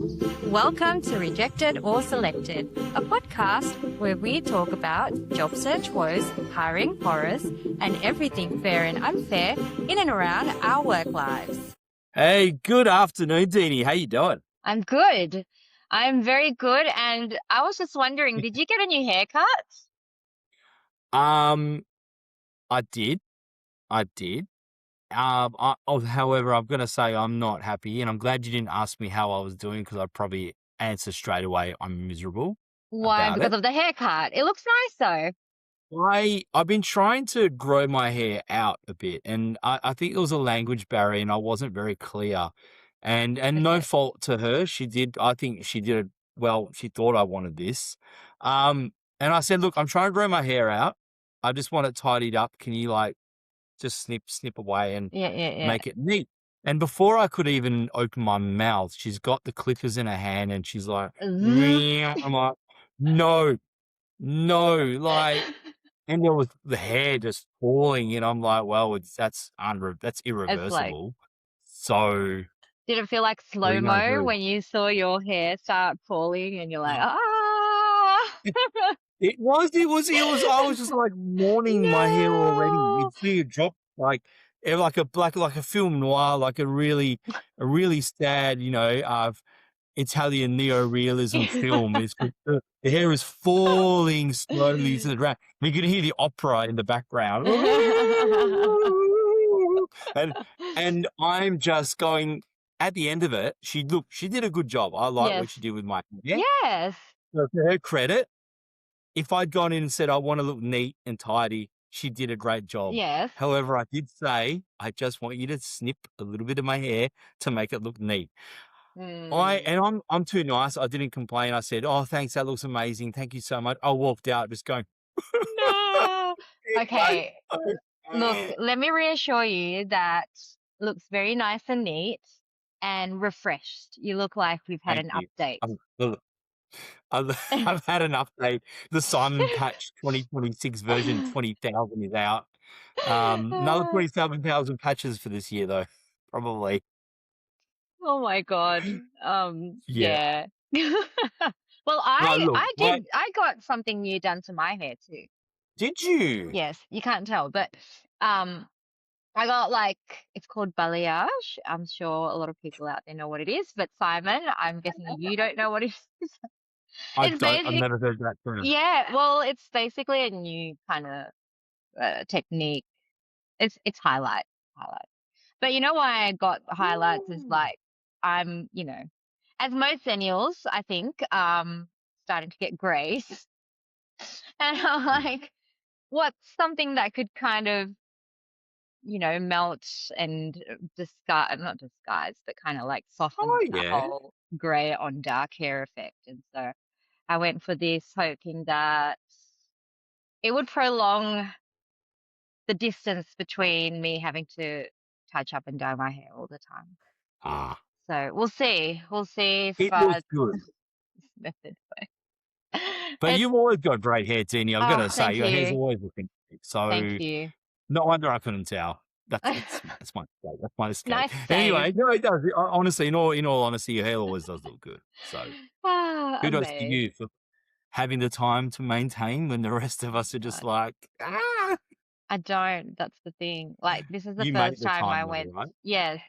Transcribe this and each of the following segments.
Welcome to Rejected or Selected, a podcast where we talk about job search woes, hiring horrors, and everything fair and unfair in and around our work lives. Hey, good afternoon, Deanie. How you doing? I'm good. I'm very good. And I was just wondering, did you get a new haircut? I did. However, I'm going to say I'm not happy, and I'm glad you didn't ask me how I was doing because I'd probably answer straight away I'm miserable Why? about Because it. of the haircut. It looks nice though. I've been trying to grow my hair out a bit, and I think it was a language barrier, and I wasn't very clear. And no Okay. fault to her. I think she did it well. She thought I wanted this. And I said, look, I'm trying to grow my hair out. I just want it tidied up. Can you just snip away and Yeah. make it neat? And before I could even open my mouth, she's got the clippers in her hand and she's like, meow. I'm like, no, and there was the hair just falling, and I'm like, well, that's It's like, irreversible. So did it feel like what are you gonna slow-mo do? when you saw your hair start falling and you're like, ah, It was. I was just like mourning my hair already. no. You'd see it drop like like a film noir, like a really sad, Italian neo-realism film. It's the hair is falling slowly to the ground. You can hear the opera in the background. And I'm just going at the end of it, she did a good job. I like Yes. what she did with my hair. Yes. So to her credit, if I'd gone in and said I want to look neat and tidy, she did a great job. Yes. However, I did say, I just want you to snip a little bit of my hair to make it look neat. I'm too nice. I didn't complain. I said, "Oh, thanks. That looks amazing. Thank you so much." I walked out just going, No. Okay. "Oh, Look, let me reassure you that looks very nice and neat and refreshed. You look like we've had thank an you." update. I've had an update. The Simon Patch 2026 version 20,000 is out. Another 27,000 patches for this year, though, probably. Oh my God. Yeah. Yeah. Well, No, look, I got something new done to my hair too. did you? Yes, you can't tell, but um I got it's called balayage. I'm sure a lot of people out there know what it is, but Simon, I'm guessing you don't know what it is. It's I've basic, never heard that term. yeah, well, it's basically a new kind of technique. It's highlight. But you know why I got highlights is I'm, as most millennials, I think, starting to get grays. And I'm like, what's something that could kind of, melt and disguise, not disguise, but kind of soften Oh, that yeah. whole gray on dark hair effect. And so I went for this hoping that it would prolong the distance between me having to touch up and dye my hair all the time. Ah, So we'll see. We'll see if it looks good. this method works. But It's you've always got great hair, Teeny. I've got to say, thank your hair's you. always looking great. Thank So you. no wonder I couldn't tell. That's my mistake. That's my mistake. Nice Anyway, save. no, it does. Honestly, in all honesty, your hair always does look good. So kudos to Amazing. you for having the time to maintain when the rest of us are just like, I don't. That's the thing. This is the you make first the time I time though, went. right? Yes.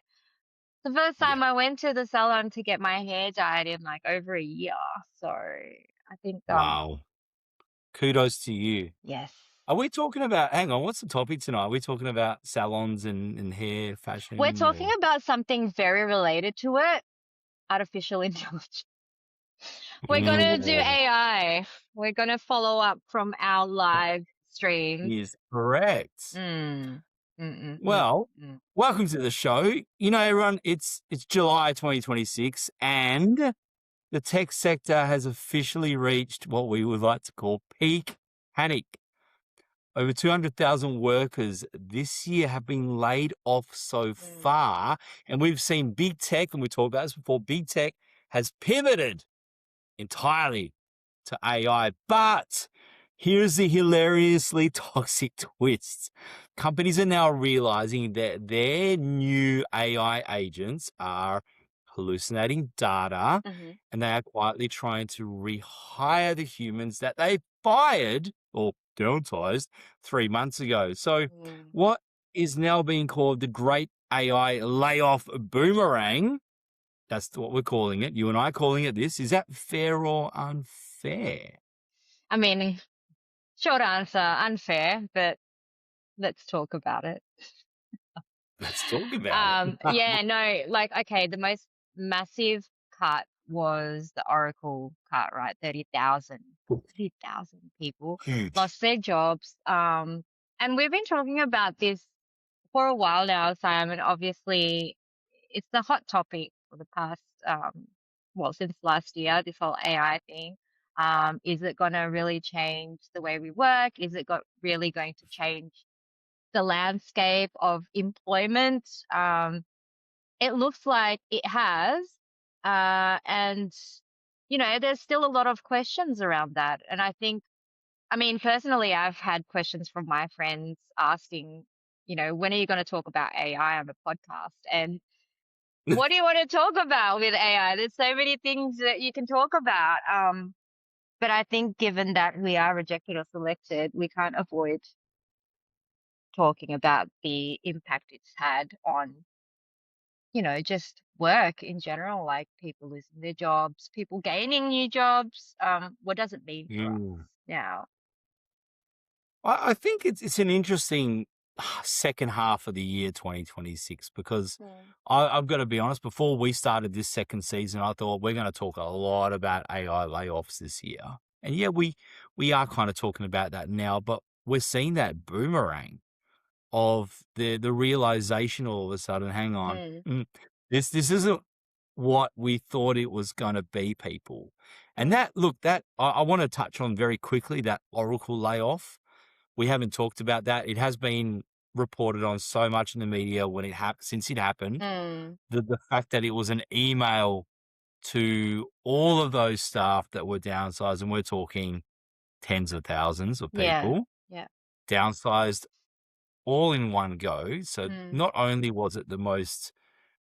The first Yeah. time I went to the salon to get my hair dyed in over a year. So I think Wow. Kudos to you. yes. Are we talking about, hang on, what's the topic tonight? Are we talking about salons and hair fashion? We're talking or- about something very related to it, artificial intelligence. We're gonna do AI. We're gonna follow up from our live stream. Is correct. Well, welcome to the show. Everyone, it's July 2026, and the tech sector has officially reached what we would like to call peak panic. Over 200,000 workers this year have been laid off so far, and we've seen big tech, and we talked about this before, big tech has pivoted entirely to AI. But here's the hilariously toxic twist. Companies are now realizing that their new AI agents are hallucinating data, Mm-hmm. and they are quietly trying to rehire the humans that they fired or downsized 3 months ago. So, Mm. what is now being called the Great AI Layoff Boomerang, that's what we're calling it. You and I calling it this. Is that fair or unfair? I mean, short answer, unfair, but let's talk about it. Let's talk about it. Yeah, no, like, okay, the most massive cut was the Oracle cut, right? 30,000 people Huge. lost their jobs. And we've been talking about this for a while now, Simon. Obviously, it's the hot topic for the past, well, since last year, this whole AI thing. Is it going to really change the way we work? Is it really going to change the landscape of employment? It looks like it has. And, there's still a lot of questions around that. And I mean, personally, I've had questions from my friends asking, when are you going to talk about AI on a podcast? And what do you want to talk about with AI? There's so many things that you can talk about. But I think given that we are rejected or selected, we can't avoid talking about the impact it's had on, just work in general, like people losing their jobs, people gaining new jobs. What does it mean for us Mm. now? I think it's an interesting second half of the year 2026 because Mm. I've got to be honest, before we started this second season, I thought we're going to talk a lot about AI layoffs this year. And yeah, we are kind of talking about that now, but we're seeing that boomerang of the realization all of a sudden, hang on, Mm. this isn't what we thought it was going to be, people. And Mm. that, look, that I want to touch on very quickly, that Oracle layoff. We haven't talked about that. It has been reported on so much in the media when it since it happened. Mm. The fact that it was an email to all of those staff that were downsized, and we're talking tens of thousands of Yeah. people Yeah. downsized all in one go. So Mm. not only was it the most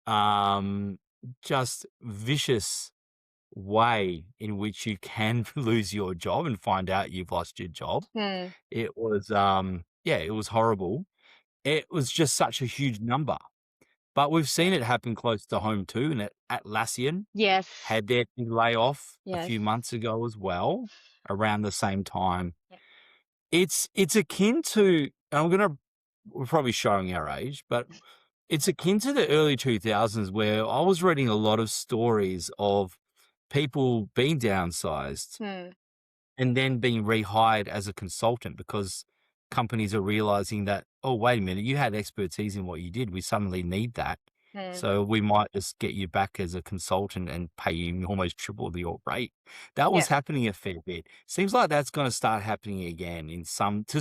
um, just vicious way in which you can lose your job and find out you've lost your job, Mm. it was yeah, it was horrible. It was just such a huge number. But we've seen Yeah. it happen close to home too, and Atlassian Yes. had their big layoff a Yes. few months ago as well, around the same time. Yeah. It's akin to, and we're probably showing our age, but it's akin to the early 2000s where I was reading a lot of stories of people being downsized Mm. and then being rehired as a consultant because companies are realizing that, oh, wait a minute, you had expertise in what you did. We suddenly need that. Mm. So we might just get you back as a consultant and pay you almost triple your rate. That Yeah. was happening a fair bit. Seems like that's going to start happening again to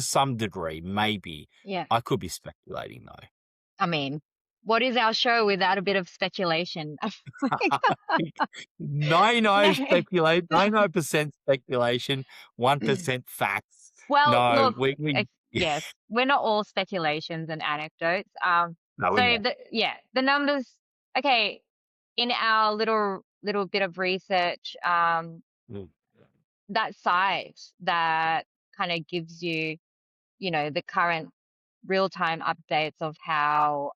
some degree, maybe. Yeah. I could be speculating though. I mean, what is our show without a bit of speculation? 99% speculation, 1% facts. Well, No, look, yes, we're not all speculations and anecdotes. no, we're So not. the numbers. Okay, in our little bit of research, Mm. that site that kind of gives you, the current real time updates of how,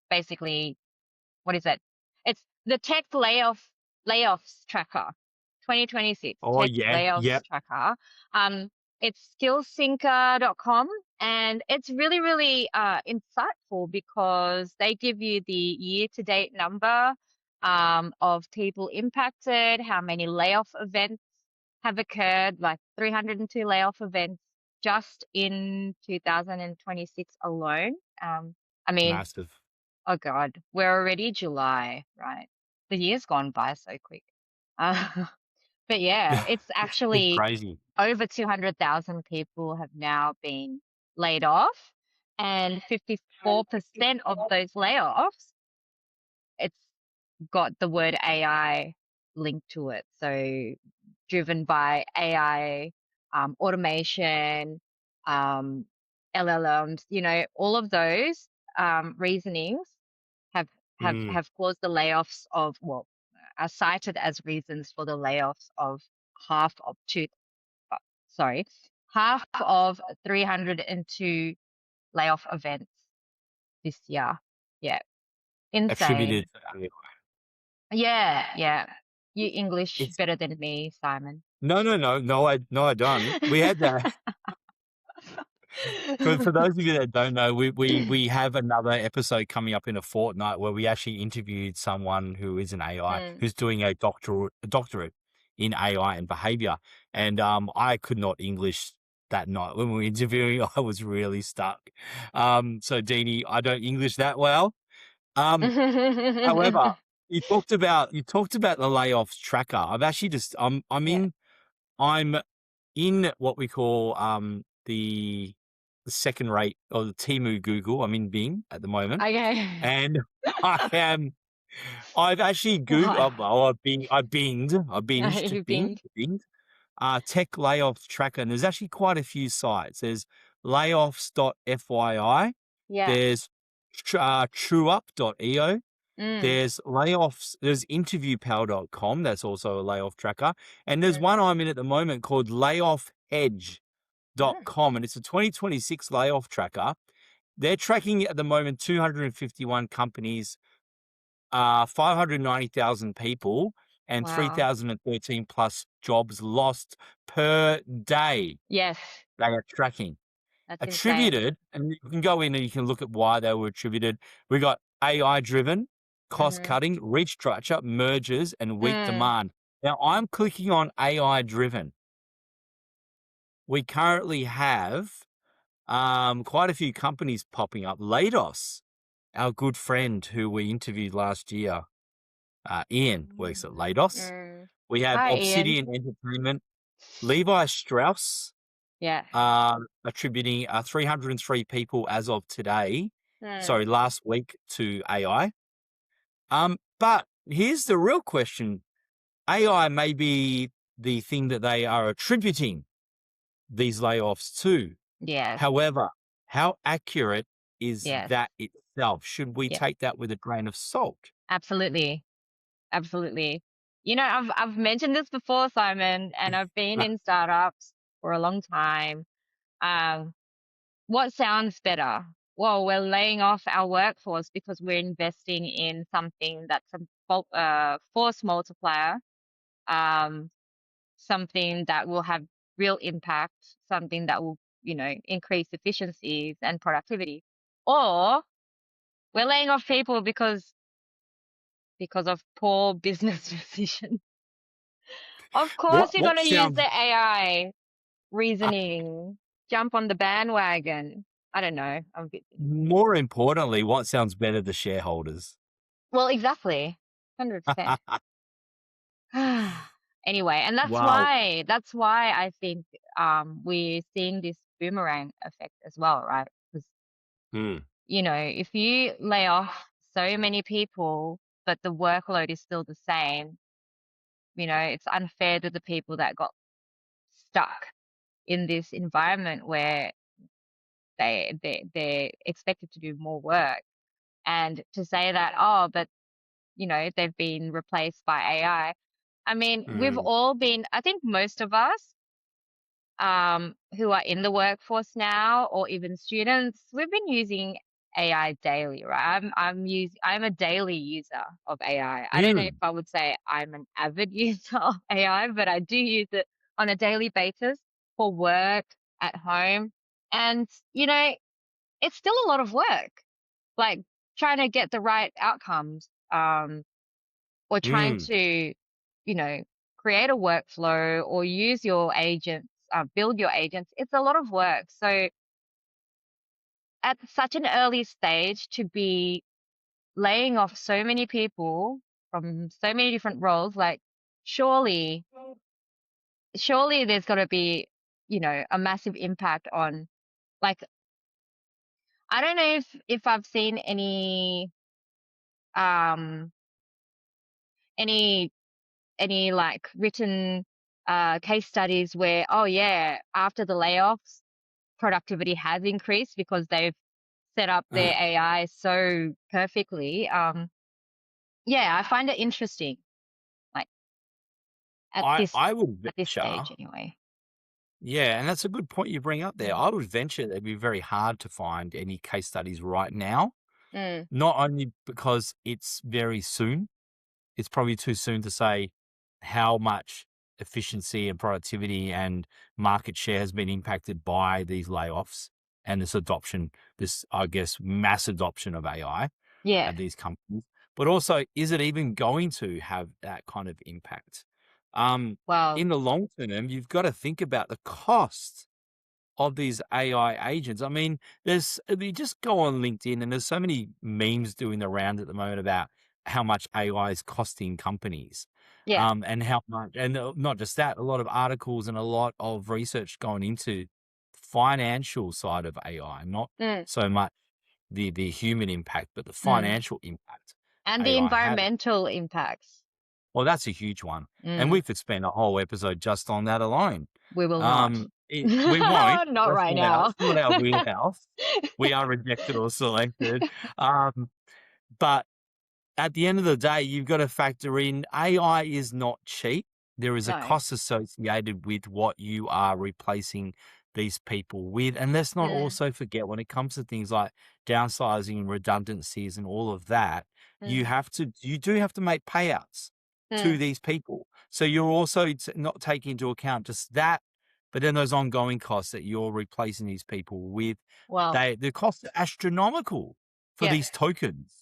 basically, what is it? It's the Tech Layoffs Tracker, 2026 Oh, Tech yeah, Layoffs yep. Tracker. It's skillsinker.com, and it's really, really insightful because they give you the year-to-date number of people impacted, how many layoff events have occurred, like 302 layoff events just in 2026 alone. I mean, Massive. oh God, we're already July, right? The year's gone by so quick. Uh, but yeah, it's It's actually crazy. over 200,000 people have now been laid off, and 54% of those layoffs, it's got the word AI linked to it. So driven by AI, automation, um, LLMs, all of those reasonings have have caused the layoffs of, well, are cited as reasons for the layoffs of half of two, sorry, half of 302 layoff events this year. Yeah, attributed. insane. Yeah. You English It's better than me, Simon. no, I don't. We had that. For those of you that don't know, we have another episode coming up in a fortnight where we actually interviewed someone who is an AI who's doing a doctorate in AI and behavior. And I could not English that night when we were interviewing. I was really stuck. So Deanie, I don't English that well. However, you talked about the layoffs tracker. I've actually just Yeah. I'm in what we call the second rate or the Temu Google. I'm in Bing at the moment, Okay. and I've actually Why? Googled. Well, I binged You being, tech layoff tracker, and there's actually quite a few sites. There's layoffs.fyi. yeah. There's trueup.io. Mm, There's layoffs. There's interviewpal.com. That's also a layoff tracker. And there's mm, one I'm in at the moment called mm. layoffedge.com. And it's a 2026 layoff tracker. They're tracking at the moment 251 companies, 590,000 people, and Wow. 3,013 plus jobs lost per day. Yes, They are tracking. that's insane. Attributed, and you can go in and you can look at why they were attributed. We got AI driven, cost Mm-hmm. cutting, restructure, mergers, and weak Mm, demand. Now I'm clicking on AI driven. We currently have quite a few companies popping up. Leidos, our good friend who we interviewed last year, Ian works at Leidos. mm. We have Hi, Ian. Obsidian Entertainment, Levi Strauss, Yeah. attributing 303 people as of today, Mm, sorry, last week to AI. But here's the real question. AI may be the thing that they are attributing these layoffs to. yes. However, how accurate is Yes. that itself? Should we Yeah. take that with a grain of salt? Absolutely. Absolutely. You know, I've mentioned this before, Simon, and I've been in startups for a long time. Um, what sounds better? Well, we're laying off our workforce because we're investing in something that's a force multiplier, um, something that will have real impact, something that will, increase efficiencies and productivity. Or we're laying off people because of poor business decisions. Of course, you're What going to use sounds the AI reasoning, jump on the bandwagon. I don't know. I'm a bit cynical. more importantly, what sounds better to shareholders? Well, exactly. 100%. Anyway, and Wow. that's why I think we're seeing this boomerang effect as well, right? Because, Hmm. if you lay off so many people, but the workload is still the same, it's unfair to the people that got stuck in this environment where they're expected to do more work. And to say that, oh, but they've been replaced by AI. I mean, we've Hmm. all been, I think most of us who are in the workforce now or even students, we've been using AI daily, right? I'm a daily user of AI. I don't know if Hmm. I would say I'm an avid user of AI, but I do use it on a daily basis for work, at home. And, it's still a lot of work, like trying to get the right outcomes, or trying Hmm. to, you know, create a workflow or use your agents, build your agents. It's a lot of work. So at such an early stage to be laying off so many people from so many different roles, like surely, surely there's got to be, a massive impact on, like, I don't know if I've seen um any like written case studies where, oh yeah, after the layoffs productivity has increased because they've set up their AI so perfectly. Yeah, I find it interesting. Like at this I would at this venture, stage anyway. yeah, and that's a good point you bring up there. Mm. I would venture it'd be very hard to find any case studies right now, Mm. not only because it's very soon, it's probably too soon to say how much efficiency and productivity and market share has been impacted by these layoffs and this adoption, this, I guess, mass adoption of AI Yeah. at these companies. But also, is it even going to have that kind of impact? Well, In the long term, you've got to think about the cost of these AI agents. I mean, you just go on LinkedIn and there's so many memes doing the round at the moment about how much AI is costing companies. yeah. And how much, and not just that, a lot of articles and a lot of research going into financial side of AI, not Mm. so much the human impact, but the Mm. financial impact And the AI has. environmental impacts. Well, that's a huge one, and Mm. we could spend a whole episode just on that alone. We will not. We won't. Not That's right not our now. it's not our wheelhouse. We are rejected or selected. Um, but at the end of the day, you've got to factor in AI is not cheap. There is a No. cost associated with what you are replacing these people with. And let's not Mm. also forget when it comes to things like downsizing and redundancies and all of that, Mm. you do have to make payouts to Mm. these people. So you're also not taking into account just that, but then those ongoing costs that you're replacing these people with. Well, The costs are astronomical for yeah. these tokens.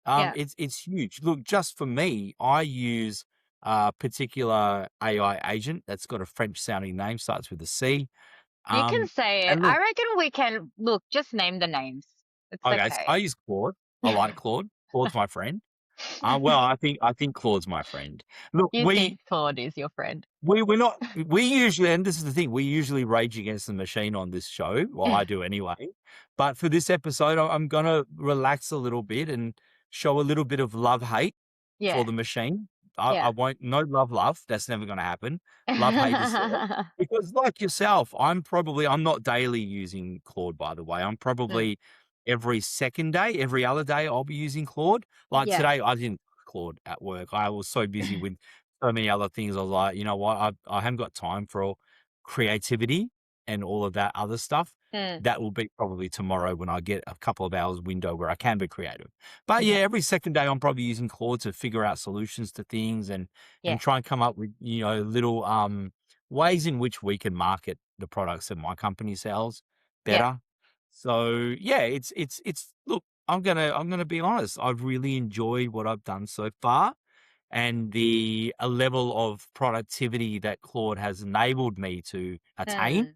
Yeah. It's huge. Look, just for me, I use a particular AI agent that's got a French sounding name, starts with a C. You can say it. And I look, reckon we can look, just name the names. It's okay, so I okay. use Claude. I like Claude. Claude's my friend. Well, I think Claude's my friend. Look, You think Claude is your friend? we're not we usually, and this is the thing, we usually rage against the machine on this show. Well, I do anyway. But for this episode, I'm gonna relax a little bit and show a little bit of love hate for Yeah. the machine. I Yeah. won't, no love. That's never gonna happen. Love hate is there. Because like yourself, I'm not daily using Claude, by the way. I'm Mm. probably every second day, every other day I'll be using Claude. Like Yeah. today I didn't use Claude at work. I was so busy with so many other things. I was like, you know what? I haven't got time for all creativity and all of that other stuff. Mm. That will be probably tomorrow when I get a couple of hours window where I can be creative. But yeah, Okay. every second day I'm probably using Claude to figure out solutions to things Yeah. and try and come up with, little ways in which we can market the products that my company sells Yeah. better. So yeah, it's look, I'm gonna be honest. I've really enjoyed what I've done so far and the a level of productivity that Claude has enabled me to attain. Mm.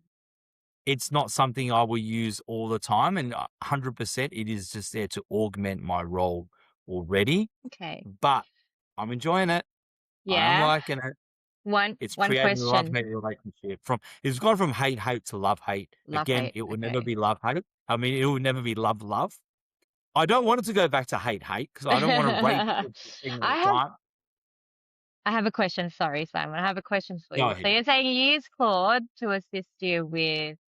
It's not something I will use all the time, and 100% it is just there to augment my role already, Okay. but I'm enjoying it. I am Yeah. liking it. It's One creating a question. love-hate relationship. It's gone from hate to love-hate. Love Again, hate. it will never Okay. be love-hate. I mean, it will never be love. I don't want it to go back to hate because I don't want to rage I against the thing all the have time. I have a question. Sorry, Simon. I have a question for Go you. So ahead. you're saying you use Claude to assist you with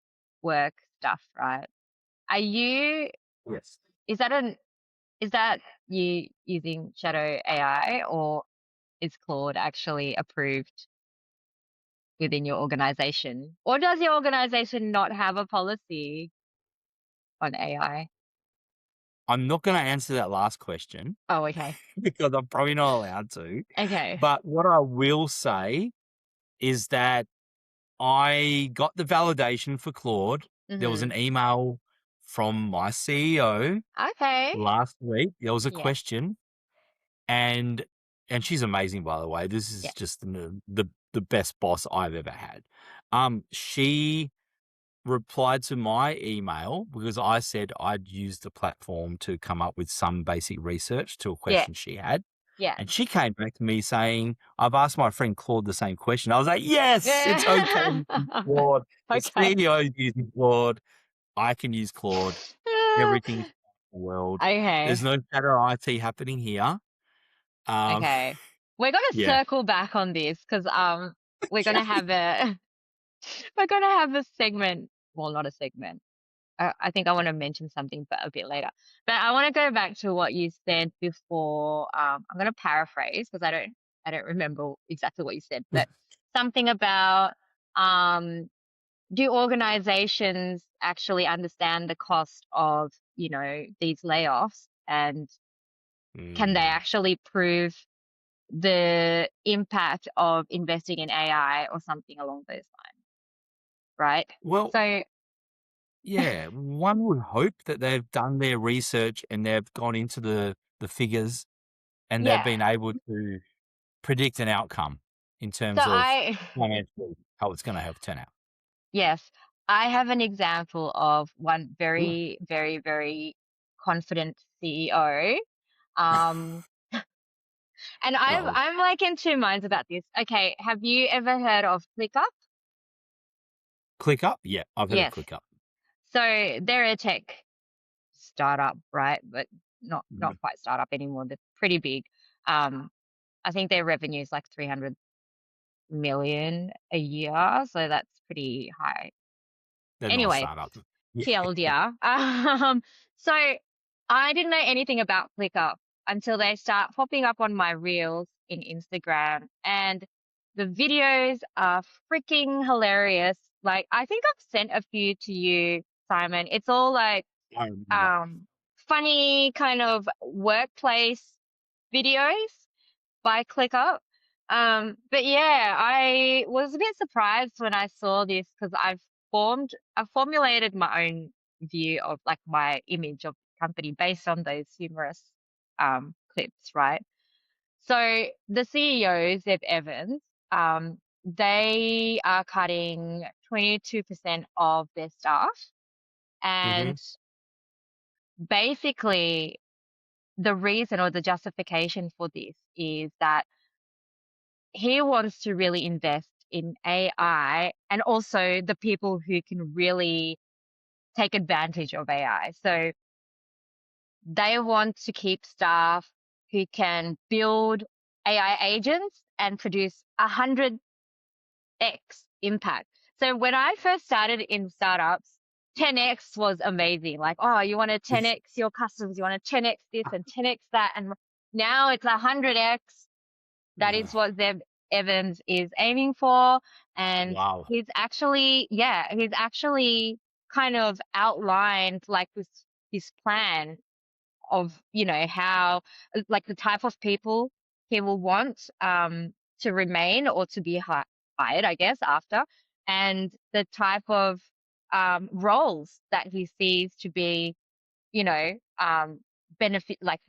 work stuff, right? Are you, Yes. is that an, is that you using Shadow AI, or is Claude actually approved within your organization? Or does your organization not have a policy on AI? I'm not gonna answer that last question Oh, okay. because I'm probably not allowed to. Okay. But what I will say is that I got the validation for Claude. There was Mm-hmm. an email from my CEO Okay. last week. There was a Yeah. question, and she's amazing, by the way. This Yeah. is just the best boss I've ever had. She replied to my email because I said I'd use the platform to come up with some basic research to a Yeah. question she had. Yeah. And she came back to me saying, I've asked my friend Claude the same question. I was like, yes, it's okay to use Claude. The Okay. CEO is using Claude. I can use Claude. Everything's in the world. Okay. There's no shadow IT happening here. Um, Okay. We're gonna yeah. circle back on this because we're gonna have a we're gonna have a segment. Well, not a segment. I think I want to mention something, but a bit later. But I want to go back to what you said before. I'm going to paraphrase because I don't remember exactly what you said, but something about um, do organizations actually understand the cost of, these layoffs, and can they Mm. actually prove the impact of investing in AI or something along those lines, right? Well, So yeah, one would hope that they've done their research and they've gone into the figures and they've yeah, been able to predict an outcome in so terms of I financially how it's gonna have turn out. yes, I have an example of one Ooh. very, very, very confident CEO. Um, and Uh-oh. I'm like in two minds about this. Okay, have you ever heard of ClickUp? ClickUp? Yeah, I've heard of Yes. ClickUp. So they're a tech startup, right? But not Mhm. quite startup anymore. They're pretty big. Um, I think their revenue is like 300 million a year, so that's pretty high. They're not a Anyway, startup. Yeah. TLDR. So I didn't know anything about ClickUp until they start popping up on my reels in Instagram, and the videos are freaking hilarious. Like I think I've sent a few to you, Simon. It's all like I remember. um funny kind of workplace videos by ClickUp. But yeah, I was a bit surprised when I saw this because I've formulated my own view of like my image of the company based on those humorous clips, right? So the CEO, Zeb Evans, they are cutting 22% of their staff, and Mhm. basically the reason or the justification for this is that he wants to really invest in AI and also the people who can really take advantage of AI. So they want to keep staff who can build AI agents and produce 100x impact. So when I first started in startups, 10x was amazing. Like, oh, you want to 10x your customers, you want to 10x this and 10x that. And now it's 100x. That is what Zeb Evans is aiming for. And Wow. he's actually kind of outlined like this plan of, how, like the type of people he will want to remain or to be hired, I guess, after, and the type of roles that he sees to be, you know, benefit, like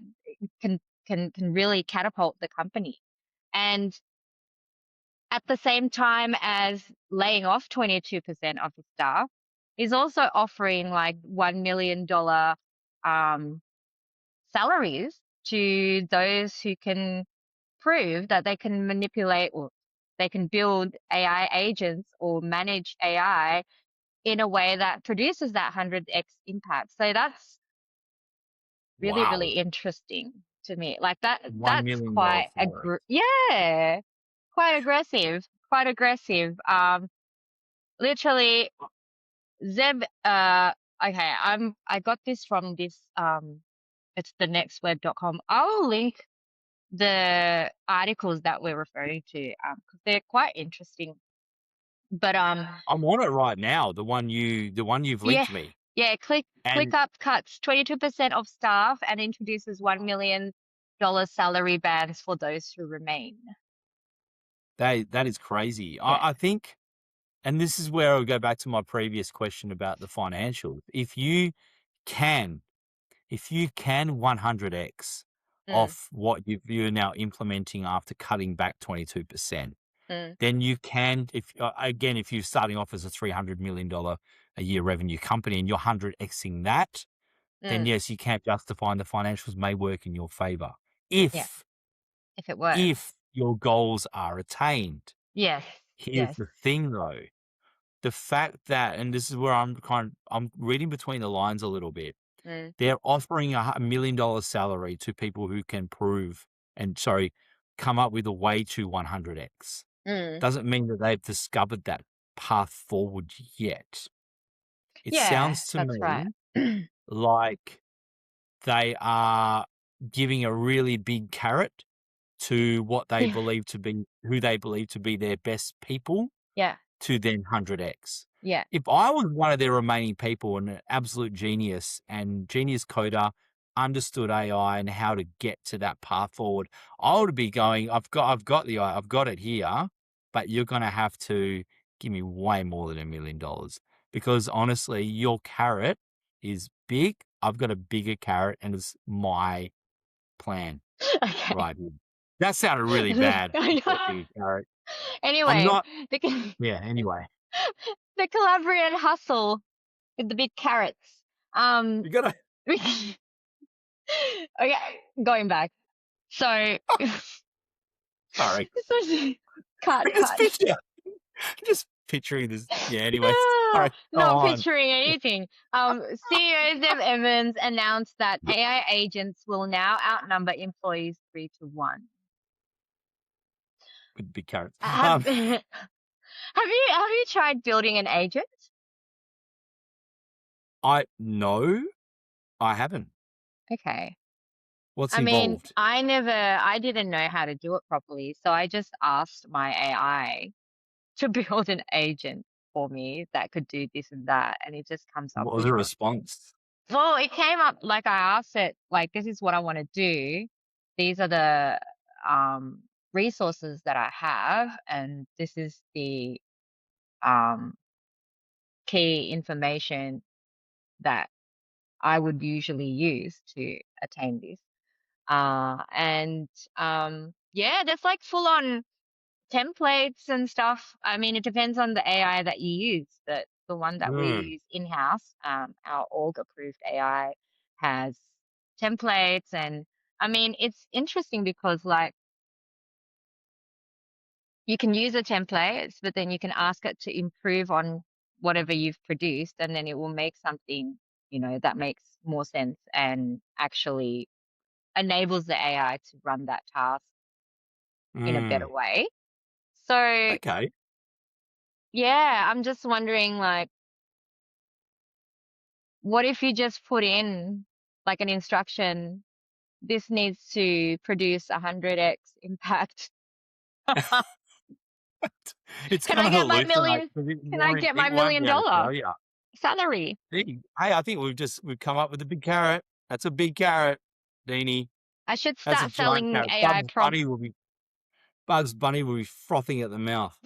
can can really catapult the company. And at the same time as laying off 22% of his staff, he's also offering like $1 million um, salaries to those who can prove that they can manipulate or they can build AI agents or manage AI in a way that produces that 100x impact. So that's really, really Wow. interesting to me. Like that, $1 that's million quite salary. yeah, quite aggressive, quite aggressive. Literally, Zeb, okay, I got this from this, it's the nextweb.com. I'll link the articles that we're referring to, because they're quite interesting. But, I'm on it right now, the one you've yeah, linked me. yeah, And ClickUp cuts 22% of staff and introduces $1 million salary bands for those who remain. that is crazy. Yeah. I think, and this is where I'll go back to my previous question about the financials. Can if you can 100x Mm, off what you're now implementing after cutting back 22%, mm, then you can, if again, if you're starting off as a $300 million a year revenue company and you're 100xing that, then mm. yes, you can justify and the financials may work in your favor Yeah, if if it works. your goals are attained. Yes, Here's yes. the thing though, the fact that, and this is where I'm reading between the lines a little bit. Mm, They're offering $1 million salary to people who can come up with a way to 100x. mm. Doesn't mean that they've discovered that path forward yet. It Yeah, sounds to that's right. me like they are giving a really big carrot to what they Yeah, believe to be who they believe to be their best people yeah, to then 100x. yeah. If I was one of their remaining people and an absolute genius and genius coder, understood AI and how to get to that path forward, I would be going, I've got it here, but you're going to have to give me way more than $1 million because honestly, your carrot is big. I've got a bigger carrot and it's my plan Okay. right here. That sounded really bad. I've got a bigger carrot. I'm Anyway, not, the yeah, anyway. the collaborative hustle with the big carrots. Um, You gotta okay, going back. So, sorry. so- cut, Just cut. picture just picturing this. Yeah, anyway. Sorry. Go Not on. picturing anything. CEO Deb Evans announced that AI agents will now outnumber employees 3-1. With big carrots. Have have you tried building an agent? I no, I haven't. Okay. What's I mean, involved? I didn't know how to do it properly, so I just asked my AI to build an agent for me that could do this and that, and it just comes up What was with the it. response? Well, it came up like I asked it, like, this is what I want to do. These are the um resources that I have, and this is the um key information that I would usually use to attain this. And yeah, there's like full on templates and stuff. I mean, it depends on the AI that you use. But the one that we Mm, use in-house, our org approved AI has templates. And I mean, it's interesting because like you can use the templates, but then you can ask it to improve on whatever you've produced, and then it will make something, that makes more sense and actually enables the AI to run that task in a better mm. way. So Okay. yeah, I'm just wondering, like, what if you just put in like an instruction, this needs to produce 100x impact. It's Can gonna I get my hallucinate million? 'cause Can I get it my won't million be able to dollar tell you. salary? Hey, I think we've come up with a big carrot. That's a big carrot, Deanie. I should That's a start giant selling carrot. AI prompts. Bugs Bunny will be frothing at the mouth,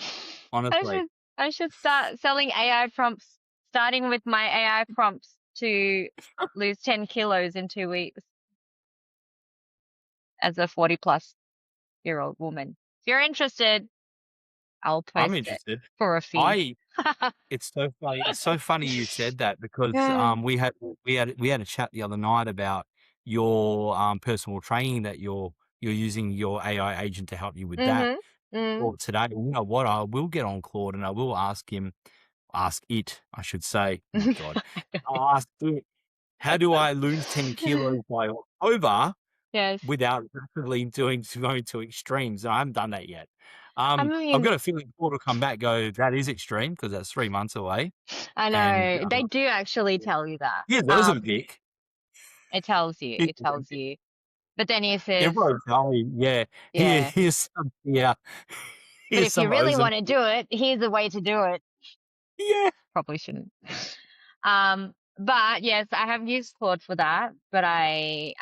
I honestly. should I should start selling AI prompts, starting with my AI prompts to lose 10 kilos in 2 weeks as a 40-plus-year-old woman. If you're interested, I'll I'm post it interested. for a fee. I It's so funny. It's so funny you said that because Yeah. we had a chat the other night about your personal training that you're using your AI agent to help you with that. Mhm. Mm. Or today, you know what? I will get on Claude and I will ask it, I should say. Oh my God. I'll ask it, how do I lose 10 kilos by October Yes. without rapidly going to extremes? I haven't done that yet. I I've mean, got a feeling Claude will come back, go, that is extreme because that's 3 months away. I And know they do actually tell you that. yeah, those are big. It tells you. It tells you. But then he says, Everyone's going, yeah, yeah. here's some, yeah, But here's if you some really ozone. want to do it, here's the way to do it. Yeah. Probably shouldn't. But yes, I have used Claude for that, but I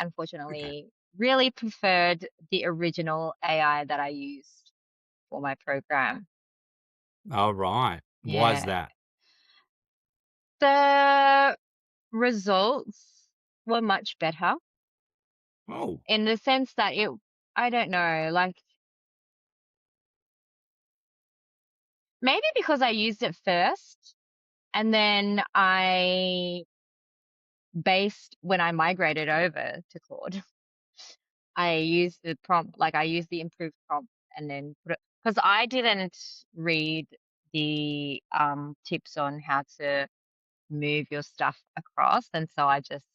Okay. unfortunately really preferred the original AI that I used for my program. All right. Why is Yeah. that? The results were much better Oh, in the sense that I don't know, like maybe because I used it first and then when I migrated over to Claude, I used the prompt, like I used the improved prompt and then put it, because I didn't read the tips on how to move your stuff across. And so I just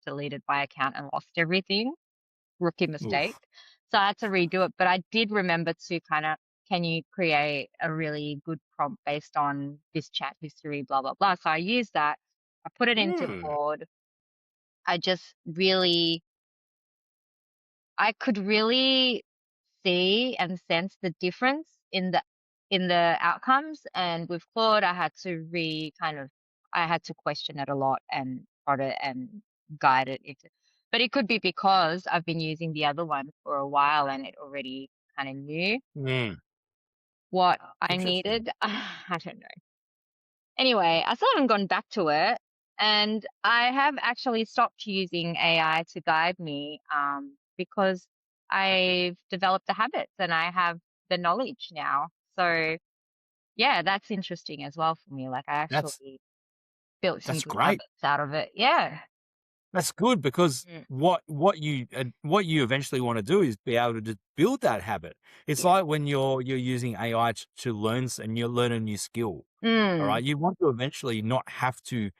deleted my account and lost everything. Rookie mistake. oof. So I had to redo it. But I did remember to kind of, can you create a really good prompt based on this chat history, blah, blah, blah. So I used that. I put it into Mm. Claude. I just really I could really see and sense the difference in the outcomes. And with Claude, I had to I had to question it a lot and prod it and guide it into. But it could be because I've been using the other one for a while and it already kind of knew Mm. what I Interesting. needed. I don't know. Anyway, I still haven't gone back to it, and I have actually stopped using AI to guide me because I've developed the habits and I have the knowledge now. So yeah, that's interesting as well for me. Like I That's actually built some that's good great. habits out of it. Yeah. That's good because Mm, what you eventually want to do is be able to just build that habit. It's yeah. like when you're using AI to learn and you learn a new skill. All Mm, right, you want to eventually not have to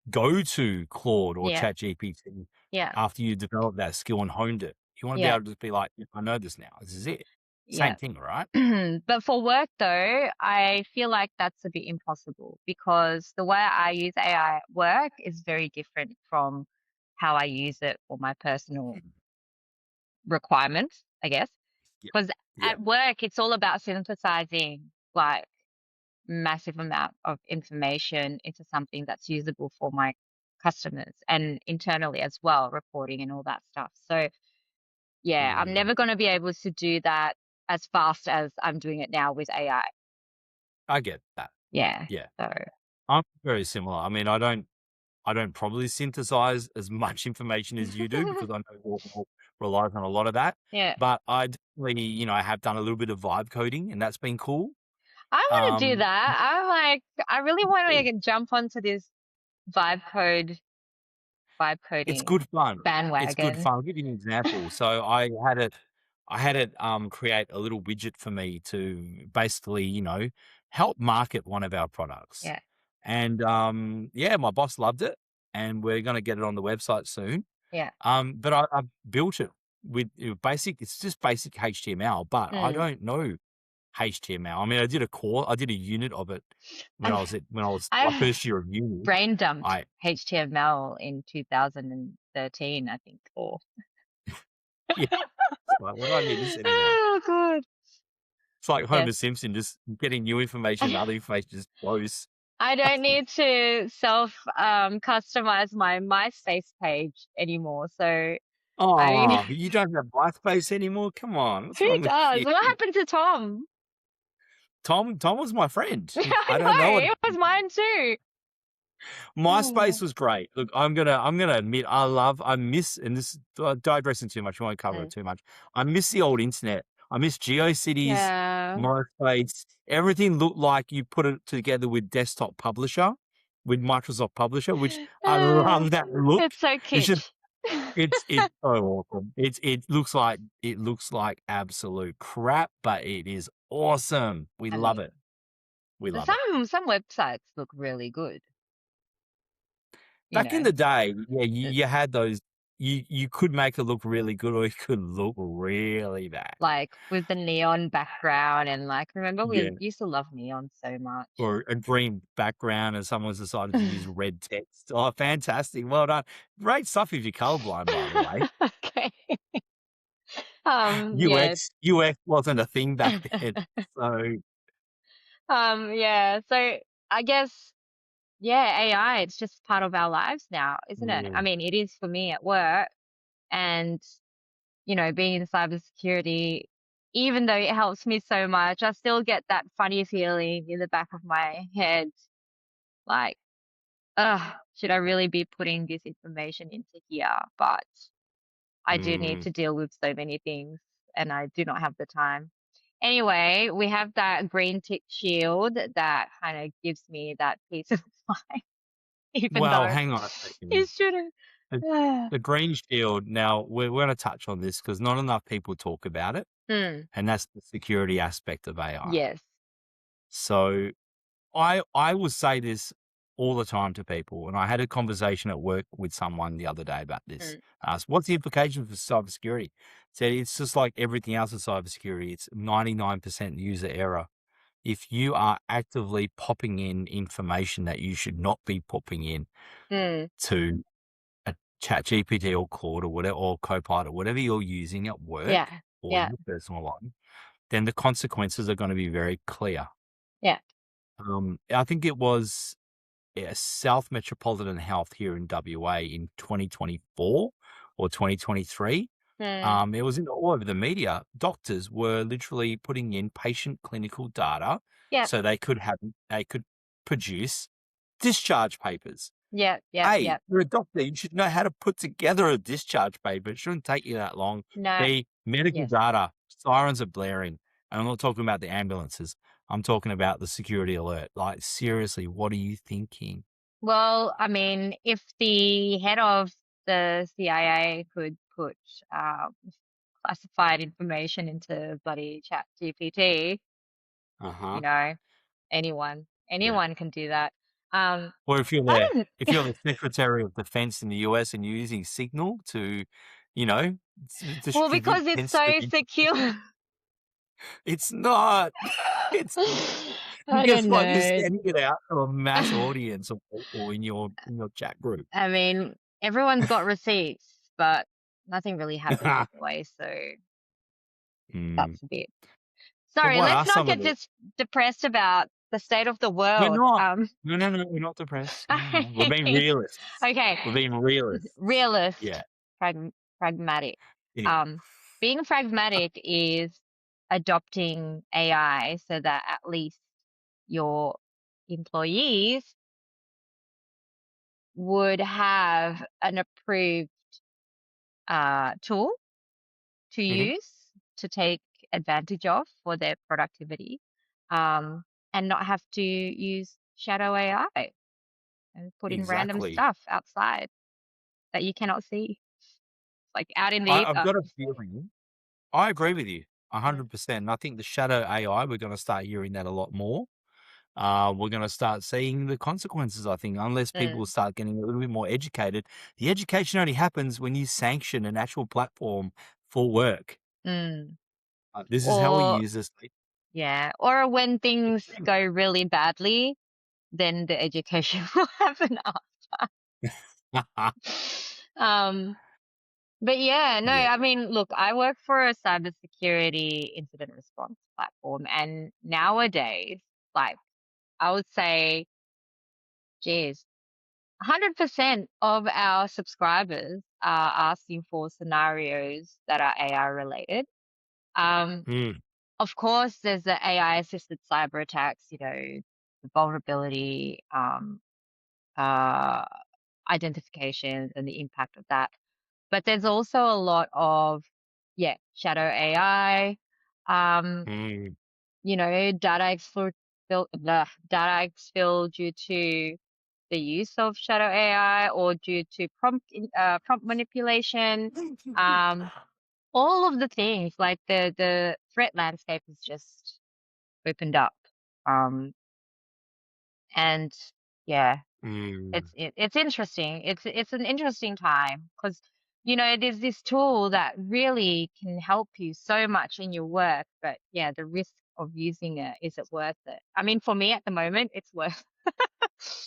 go to Claude or yeah. ChatGPT Yeah. after you develop that skill and honed it. You want to be Yeah. able to just be like, I know this now. This is it. Same Yeah. thing, right? But for work though, I feel like that's a bit impossible because the way I use AI at work is very different from how I use it for my personal requirements, I guess. Yeah. Because Yeah. at work, it's all about synthesizing like massive amount of information into something that's usable for my customers and internally as well, reporting and all that stuff. So yeah, I'm Mm, never going to be able to do that as fast as I'm doing it now with AI. I get that. Yeah. Yeah. So, I'm very similar. I mean, I don't probably synthesize as much information as you do because I know Warhol relies on a lot of that. yeah. But I definitely, I have done a little bit of vibe coding, and that's been cool. I want to do Um, that. I really want to jump onto this vibe code, vibe it's coding good fun. It's good bandwagon. fun. I'll give you an example. So I had it create a little widget for me to basically, help market one of our products. Yeah. And yeah, my boss loved it, and we're going to get it on the website soon. Yeah. But I built it with basic. It's just basic HTML, but I Mm. don't know HTML. I mean, I did a unit of it I've, when I was my I've first year of uni. brain dumped I HTML in 2013, I think. Or Yeah, it's like, what do I need this anymore? oh god. It's like Yes. Homer Simpson just getting new information and other information just blows. I don't need to self customize my MySpace page anymore. So I Oh, you don't have MySpace anymore? Come on, what's who wrong with does? you? What happened to Tom? Tom was my friend. I I don't know what know, it was mine too. MySpace Oh. was great. Look, I'm gonna admit I miss, and this digressing too much. I won't cover it Mm. too much. I miss the old internet. I miss GeoCities, Yeah. MySpace. Everything looked like you put it together with Desktop Publisher, with Microsoft Publisher, which I Uh, love that look. it's so It's just kitsch. it's so awesome. It looks like absolute crap, but it is awesome. We I love mean, it. We love it. some websites look really good, you Back in know. the day, yeah, uh, you had those. You could make it look really good, or it could look really bad. Like with the neon background and like remember Yeah, we used to love neon so much. or a green background, and someone's decided to use red text. Oh, fantastic! Well done. Great stuff if you're colorblind, by the way. Okay. Yeah. UX wasn't a thing back then, so Yeah. So I guess yeah, AI, it's just part of our lives now, isn't it? I mm, mean, it is for me at work and being in cybersecurity, even though it helps me so much, I still get that funny feeling in the back of my head, like, should I really be putting this information into here? But I do need mm. to deal with so many things and I do not have the time. Anyway, we have that green tick shield that kind of gives me that peace of mind, even Well, though hang on a it second. shouldn't. The, the green shield. Now we're going to touch on this because not enough people talk about it, Hmm. and that's the security aspect of AI. Yes. So I will say this all the time to people, and I had a conversation at work with someone the other day about this. Mm. I asked, "What's the implication for cybersecurity?" Said it's just like everything else in cybersecurity. It's 99% user error. if you are actively popping in information that you should not be popping in to a chat GPT or Claude or whatever, or Copilot, whatever you're using at work Yeah. or in Yeah. your personal life, then the consequences are going to be very clear. Yeah. I think it was South Metropolitan Health here in WA in 2024 or 2023. It was in all over the media. Doctors were literally putting in patient clinical data Yep. so they could produce discharge papers. Yep. Yep. Hey, Yep. you're a doctor. You should know how to put together a discharge paper. It shouldn't take you that long. No. The medical Yes. data, sirens are blaring. And I'm not talking about the ambulances. I'm talking about the security alert. Like, seriously, what are you thinking? Well, I mean, if the head of the CIA could put classified information into bloody Chat GPT, you Uh-huh. know, Yeah. anyone can do that. Um, Or if you're I the don't. if you're the Secretary of Defense in the US and you're using Signal to, you know, Well, distribute because it's sensitive so information, secure. it's not. It's and I guess don't what? You're know. sending it out to a mass audience or in your chat group. I mean, everyone's got receipts, but nothing really happens either way. So Mm. that's a bit. But Sorry, what let's are not some of get the this depressed about the state of the We're world. not. No, we're not depressed. No. We're being realists. Okay, We're being realists. realist, Yeah. pragmatic. Yeah. Um, being pragmatic is adopting AI so that at least your employees would have an approved tool to Mhm. use to take advantage of for their productivity, um, and not have to use shadow AI and put in random Exactly. stuff outside that you cannot see, like out in the I've ether. got a feeling I agree with you Yeah. 100%. And I think the shadow AI, we're going to start hearing that a lot more. We're going to start seeing the consequences, I think, unless people Mm, start getting a little bit more educated. The education only happens when you sanction an actual platform for work. mm. This is how we Or use this. yeah, or when things go really badly, then the education will happen after. Um, but yeah, no, Yeah. I mean, look, I work for a cybersecurity incident response platform, and nowadays, like, I would say, geez, 100% of our subscribers are asking for scenarios that are AI related. Um, Mm, of course, there's the AI assisted cyber attacks, the vulnerability, uh, identifications and the impact of that. But there's also a lot of, yeah, shadow AI, um, mm. data data exfil due to the use of shadow AI or due to prompt manipulation. Um, all of the things like the threat landscape has just opened up. Um, and yeah, Mm. it's interesting. It's an interesting time because there's this tool that really can help you so much in your work, but yeah, the risk of using it, is it worth it? I mean, for me at the moment, it's worth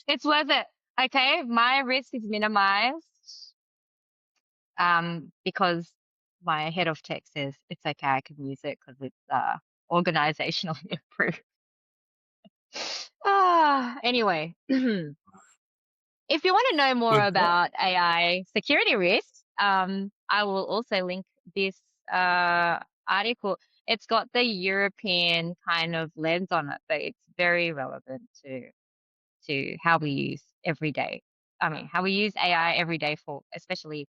it's worth it. Okay, my risk is minimized because my head of tech says it's okay, I can use it because it's organizationally approved. Anyway. If you want to know more Good point. about AI security risks, I will also link this article. It's got the European kind of lens on it, but it's very relevant to how we use every day. I mean, how we use AI every day for especially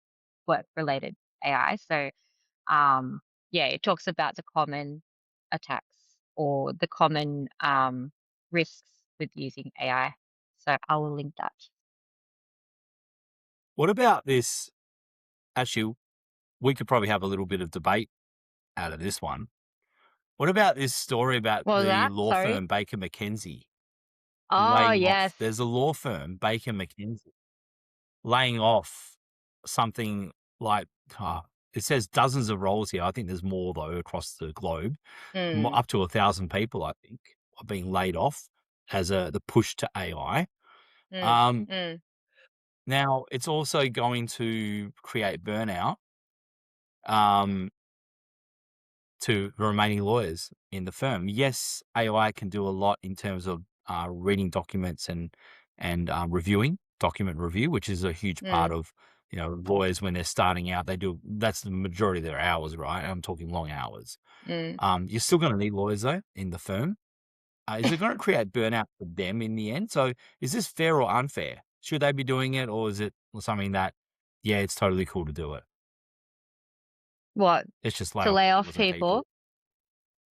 work related AI. So, um, yeah, it talks about the common attacks or the common risks with using AI. So I will link that. What about this? Actually, we could probably have a little bit of debate out of this one. What about this story about What was the that? law Sorry. firm Baker McKenzie Oh, laying off? yes. There's a law firm, Baker McKenzie, laying off something like, it says dozens of roles here. I think there's more, though, across the globe, Mm, up to 1,000 people, I think. are being laid off as the push to AI. Mm, Um, mm, Now it's also going to create burnout um, to the remaining lawyers in the firm. Yes, AI can do a lot in terms of reading documents and reviewing document review, which is a huge part mm, of lawyers when they're starting out. They do that's the majority of their hours, right? I'm talking long hours. mm. You're still going to need lawyers though in the firm. Is it going to create burnout for them in the end? So is this fair or unfair? Should they be doing it, or is it something that, yeah, it's totally cool to do it? What? Let's just lay To off lay off 1,000 people. people?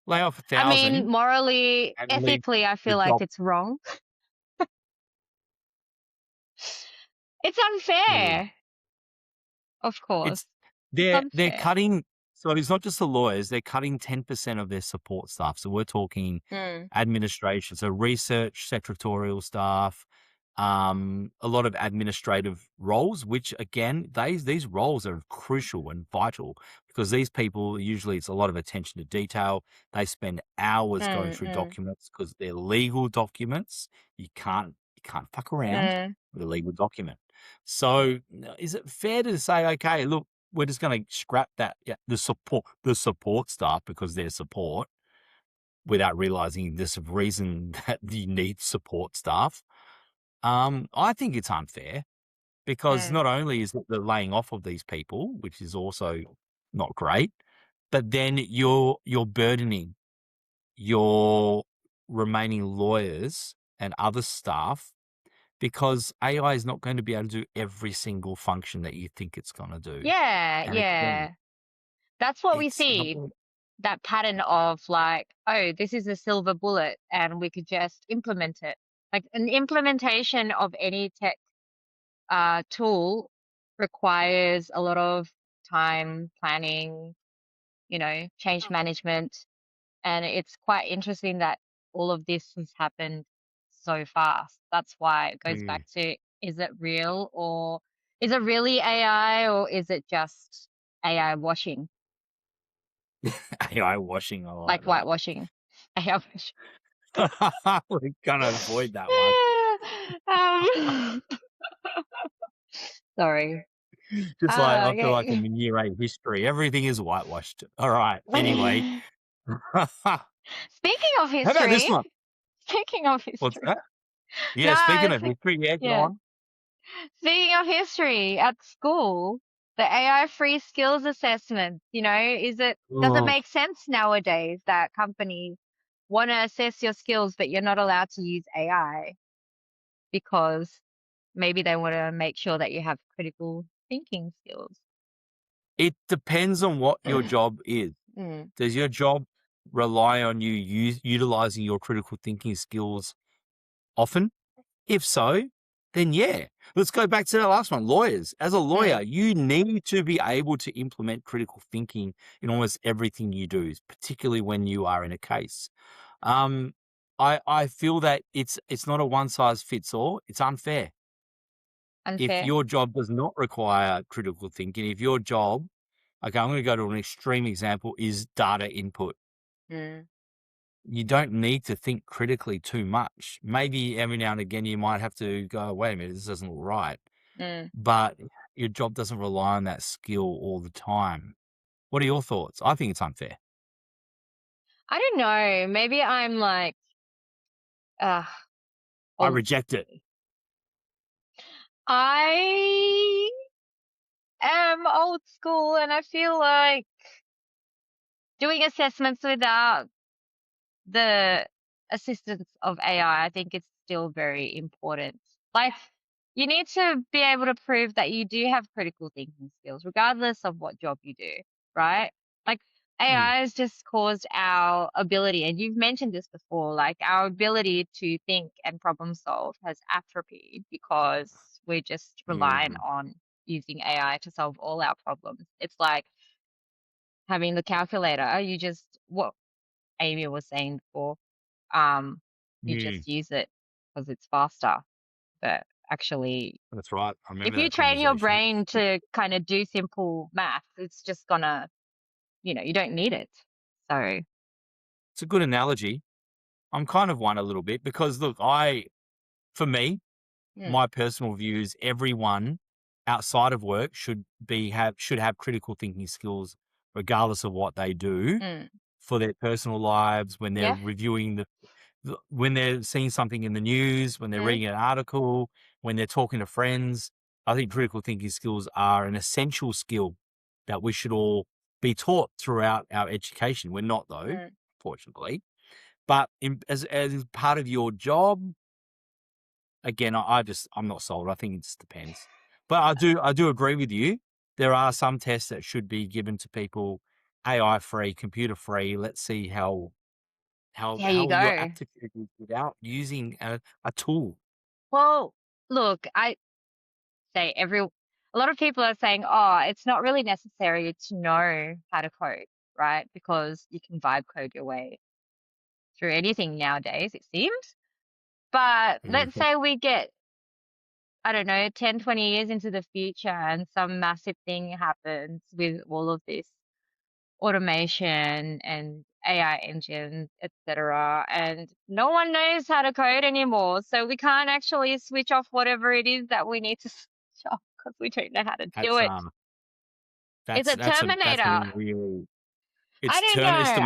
Lay off I mean, 1,000 morally, and leave ethically, I the feel like job. it's wrong. It's Mm. unfair, of course. It's It's they're unfair. cutting, so it's not just the lawyers, they're cutting 10% of their support staff. So we're talking Mm, administration, so research, secretarial staff, a lot of administrative roles, which again, these roles are crucial and vital because these people usually it's a lot of attention to detail. They spend hours going mm, through mm, documents because they're legal documents. You can't fuck around mm. with a legal document. So is it fair to say, okay, look, we're just going to scrap that, yeah, the support staff because they're support without realizing there's a reason that you need support staff? I think it's unfair because Mm. not only is it the laying off of these people, which is also not great, but then you're burdening your remaining lawyers and other staff because AI is not going to be able to do every single function that you think it's going to do. Yeah, And again, yeah. That's what we it's not. see. That pattern of like, oh, this is a silver bullet and we could just implement it. Like an implementation of any tech tool requires a lot of time planning, change management. And it's quite interesting that all of this has happened so fast. That's why it goes Mm. back to, is it real or is it really AI or is it just AI washing, AI washing, I like like that. whitewashing? AI washing. We're gonna avoid that one. um, sorry. Just like I feel like Okay. I'm in year 8 history. Everything is whitewashed. All right. Anyway. How Speaking of about this history, one? speaking of What's history. that? No, Yeah, speaking of history, yeah, go yeah. on. Speaking of history, at school, the AI free skills assessment, does it Oh, make sense nowadays that companies want to assess your skills, but you're not allowed to use AI because maybe they want to make sure that you have critical thinking skills? it depends on what your job is. Mm, Does your job rely on you utilizing your critical thinking skills often? If so, then yeah. Let's go back to the last one. Lawyers. As a lawyer, mm, you need to be able to implement critical thinking in almost everything you do, particularly when you are in a case. Um, I feel that it's not a one size fits all. It's unfair. If unfair. your job does not require critical thinking, if your job, okay, I'm going to go to an extreme example, is data input. Mm, You don't need to think critically too much. Maybe every now and again you might have to go, wait a minute, this doesn't look right. mm. But your job doesn't rely on that skill all the time. What are your thoughts? I think it's unfair. I don't know. Maybe I'm like uh, I old. reject it. I am old school and I feel like doing assessments without the assistance of AI, I think it's still very important. Like, you need to be able to prove that you do have critical thinking skills, regardless of what job you do, right? Like, Mm, AI has just caused our ability, and you've mentioned this before, like our ability to think and problem solve has atrophied because we're just relying mhm, on using AI to solve all our problems. It's like having the calculator, what Amy was saying before, um, you mm. just use it because it's faster. But actually, That's right. I if remember you that train your conversation. brain to kind of do simple math, it's just gonna, you don't need it. So, It's a good analogy. I'm kind of one a little bit because look, for me, Mm, my personal view is everyone outside of work should have critical thinking skills regardless of what they do mm. for their personal lives, when they're Yeah. reviewing when they're seeing something in the news, when they're Mm. reading an article, when they're talking to friends. I think critical thinking skills are an essential skill that we should all be taught throughout our education. We're not though, Mm. fortunately. But as part of your job, again, I'm not sold. I think it just depends. But I do agree with you. There are some tests that should be given to people AI free, computer free. Let's see There you how your go. aptitude is without using a tool. Well, look, I say a lot of people are saying, oh, it's not really necessary to know how to code, right? Because you can vibe code your way through anything nowadays, it seems. But let's Mhm. say we get, I don't know, 10, 20 years into the future and some massive thing happens with all of this automation and AI engines, etc. And no one knows how to code anymore. So we can't actually switch off whatever it is that we need to switch off because we don't know how to do That's it. It's a that's a Terminator. really I don't know. it's the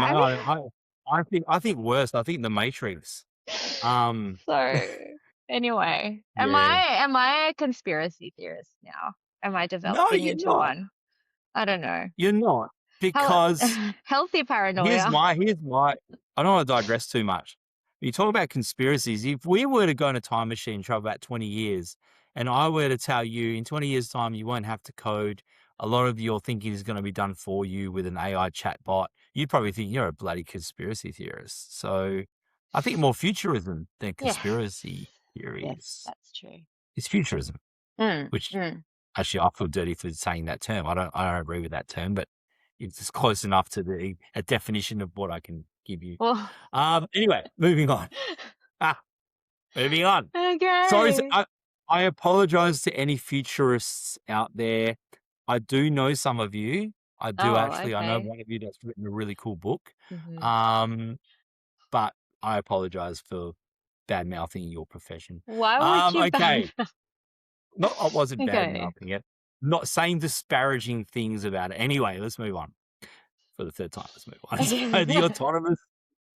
I mean, I think worse. I think the Matrix. Um, so anyway, yeah. am I a conspiracy theorist now? Am I No, developing you're into not. one? I don't know. You're not How because healthy paranoia. here's my I don't want to digress too much. You talk about conspiracies. If we were to go in a time machine and travel back 20 years, and I were to tell you in 20 years' time you won't have to code, a lot of your thinking is going to be done for you with an AI chatbot, you'd probably think you're a bloody conspiracy theorist. So I think more futurism than Yeah. conspiracy Yes, theories. that's true. It's futurism, Mm, which mm. actually I feel dirty for saying that term. I don't agree with that term, but it's close enough to a definition of what I can give you. Well, Anyway, moving on. Ah, moving on. Sorry, okay. I apologize to any futurists out there. I do know some of you. I do Oh, actually. I know okay. one of you that's written a really cool book. Hmm. Um, but I apologize for bad mouthing your profession. Why would you ban? Okay. No, I wasn't bad Okay. mouthing it. Not saying disparaging things about it. Anyway, let's move on. For the third time, let's move on. So the Okay. autonomous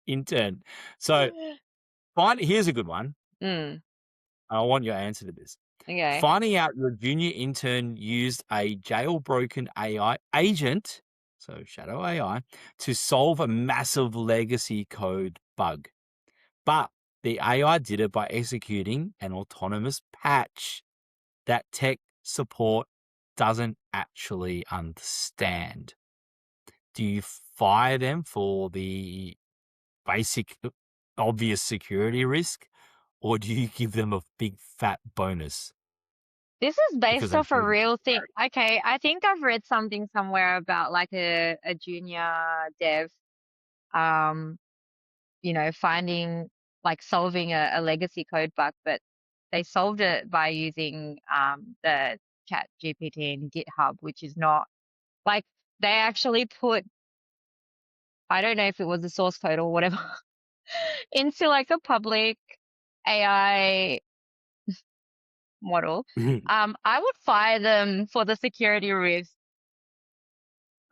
intern. So here's a good one. Mm, I want your answer to this. okay. Finding out your junior intern used a jailbroken AI agent, so shadow AI, to solve a massive legacy code bug. But the AI did it by executing an autonomous patch that tech support doesn't actually understand. Do you fire them for the basic, obvious security risk, or do you give them a big fat bonus This is because based they off a proved real thing. it? Okay, I think I've read something somewhere about like a junior dev, um, finding like solving a legacy code bug, but they solved it by using the chat GPT and GitHub, which is not like they actually put, I don't know if it was the source code or whatever, into like a public AI model. I would fire them for the security risk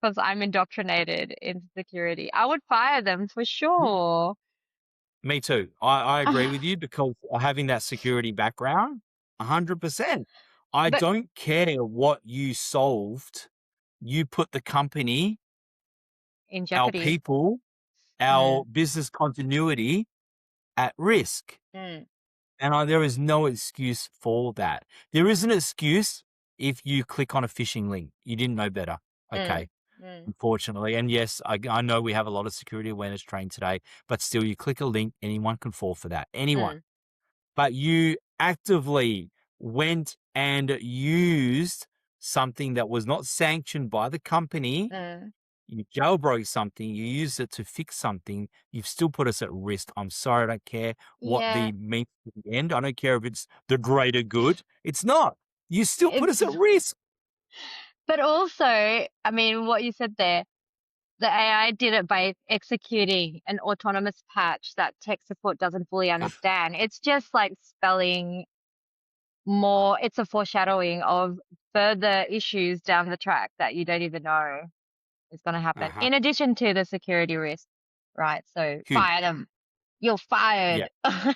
because I'm indoctrinated into security. I would fire them for sure. Me too. I agree with you because having that security background, 100%. I But don't care what you solved. You put the company, in our jeopardy. people, our Mm, business continuity at risk. mm, And there is no excuse for that. There is an excuse if you click on a phishing link. You didn't know better. mm, Okay. mm, Unfortunately. And yes, I know we have a lot of security awareness training today, but still, you click a link, anyone can fall for that. Anyone. mm, But you actively went and used something that was not sanctioned by the company. mm. You jailbroke something, you used it to fix something, you've still put us at risk. I'm sorry, I don't care what Yeah, the means to the end. I don't care if it's the greater good. It's not. You still put it's, us at risk. but also, I mean, what you said there, the AI did it by executing an autonomous patch that tech support doesn't fully understand. It's just like spelling more, it's a foreshadowing of further issues down the track that you don't even know is going to happen. Uh-huh. In addition to the security risk, right? So Huge. fire them. You're fired. Yeah.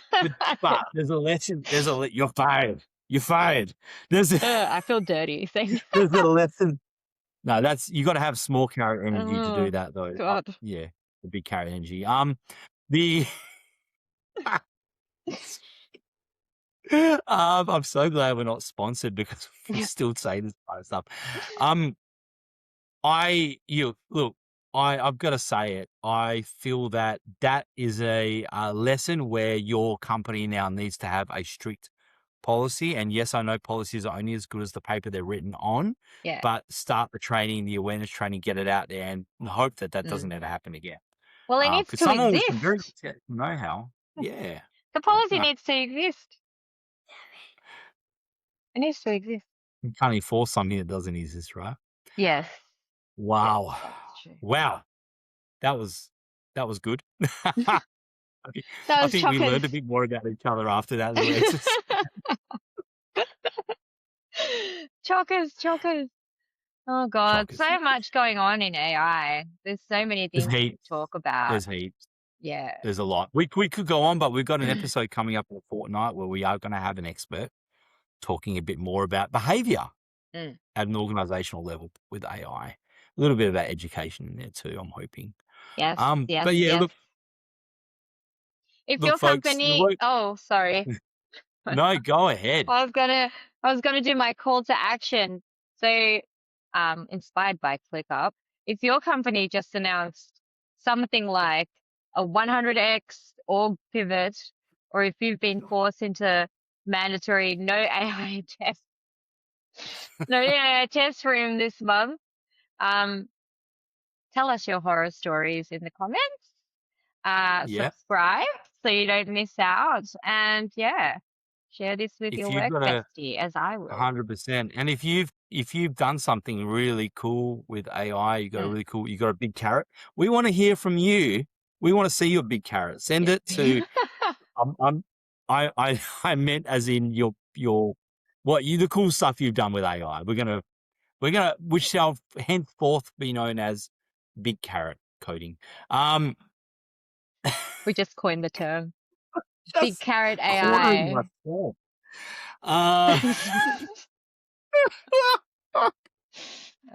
But there's a lesson. You're fired. You're fired. I feel dirty saying there's a lesson. No, you got to have small carrot energy to do oh, that, though. God. Yeah, the big carrot energy. The I'm so glad we're not sponsored because we still say this kind of stuff. I've got to say it. I feel that is a lesson where your company now needs to have a strict policy. And yes, I know policies are only as good as the paper they're written on. Yeah. But start the training, the awareness training, get it out there, and hope that doesn't ever happen again. Well, it needs to someone with some very exist. know-how, yeah. The policy needs to exist. It needs to exist. You can't enforce something that doesn't exist, right? Yes. Wow. Yes, that's true. Wow. That was good. That I was think we chockers. learned a bit more about each other after that little exercise. Chockers. Oh God, Chockers. so much going on in AI. There's so many things to talk about. There's heaps. Yeah. There's a lot. We could go on, but we've got an episode coming up in a fortnight where we are going to have an expert talking a bit more about behavior at an organizational level with AI. A little bit about education in there too, I'm hoping. Yes. But yeah, yes. If your folks, company, oh, sorry. No, go ahead. I was gonna do my call to action. So, inspired by ClickUp, if your company just announced something like a 100x org pivot, or if you've been forced into mandatory no AI test room this month, tell us your horror stories in the comments. Subscribe so you don't miss out, and share this with your work bestie, as I will. 100%. And if you've done something really cool with AI, you got a big carrot. We want to hear from you. We want to see your big carrot. Send it to. I meant as in the cool stuff you've done with AI. Which shall henceforth be known as big carrot coding. We just coined the term. Big carrot AI.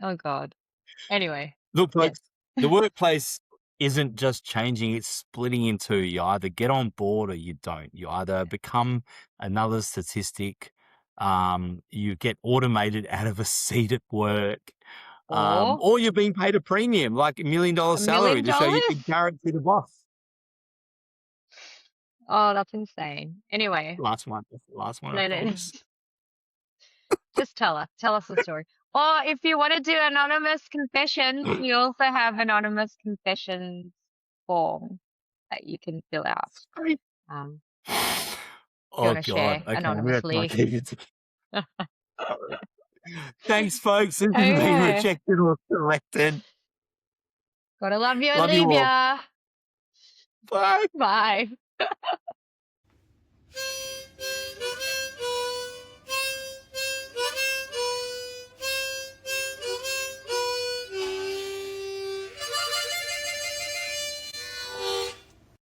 Oh God. Anyway. Look, folks, the workplace isn't just changing, it's splitting in two. You either get on board or you don't. You either become another statistic, you get automated out of a seat at work, or you're being paid a premium, like $1 million salary to show you can guarantee the boss. Oh, that's insane. Anyway. Last one. No. Just tell us the story. Or if you want to do anonymous confessions, we also have anonymous confessions form that you can fill out. Oh God! Okay, anonymously. Thanks, folks. This has been rejected or selected. Gotta love you and leave ya. Bye. Bye.